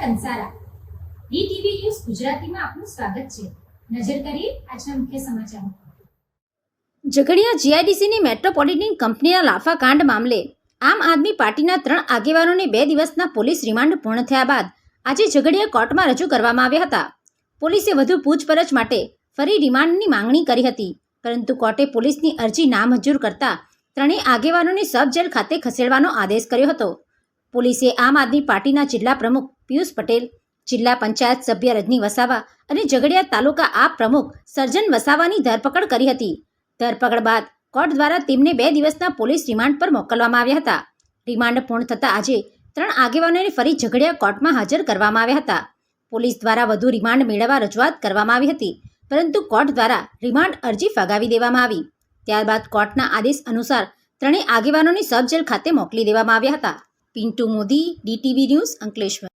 Kansara DTV news ગુજરાતીમાં આપનું સ્વાગત છે. નજર કરીએ આજના મુખ્ય સમાચારો. ઝઘડિયા જીઆઈડીસીની મેટ્રોપોલિટન કંપનીના લાફાકાંડ મામલે આમ આદમી પાર્ટીના 3 આગેવાનોને 2 દિવસના પોલીસ રિમાન્ડ પૂર્ણ થયા બાદ આજે ઝઘડિયા કોર્ટમાં રજૂ કરવામાં આવ્યા હતા. પોલીસે વધુ પૂછપરછ માટે ફરી રિમાન્ડની માંગણી કરી હતી, પરંતુ કોર્ટે પોલીસની અરજી નામંજૂર કરતા ત્રણેય આગેવાનોને સબ જેલ ખાતે ખસેડવાનો આદેશ કર્યો હતો. પોલીસે આમ આદમી પાર્ટીના જિલ્લા પ્રમુખ પિયુષ પટેલ, જિલ્લા પંચાયત સભ્ય રજની વસાવા અને ઝઘડિયા તાલુકા આપ પ્રમુખ સર્જન વસાવાની ધરપકડ કરી હતી. ધરપકડ બાદ કોર્ટ દ્વારા તેમને 2 દિવસના પોલીસ રિમાન્ડ પર મોકલવામાં આવ્યા હતા. રિમાન્ડ પૂર્ણ થતાં આજે 3 આગેવાનોને ફરી ઝઘડિયા કોર્ટમાં હાજર કરવામાં આવ્યા હતા. પોલીસ દ્વારા વધુ રિમાન્ડ મેળવવા રજૂઆત કરવામાં આવી હતી, પરંતુ કોર્ટ દ્વારા રિમાન્ડ અરજી ફગાવી દેવામાં આવી. ત્યારબાદ કોર્ટના આદેશ અનુસાર ત્રણેય આગેવાનોને સબ જેલ ખાતે મોકલી દેવામાં આવ્યા હતા. Pintu Modi, DTV news, Ankleshwar.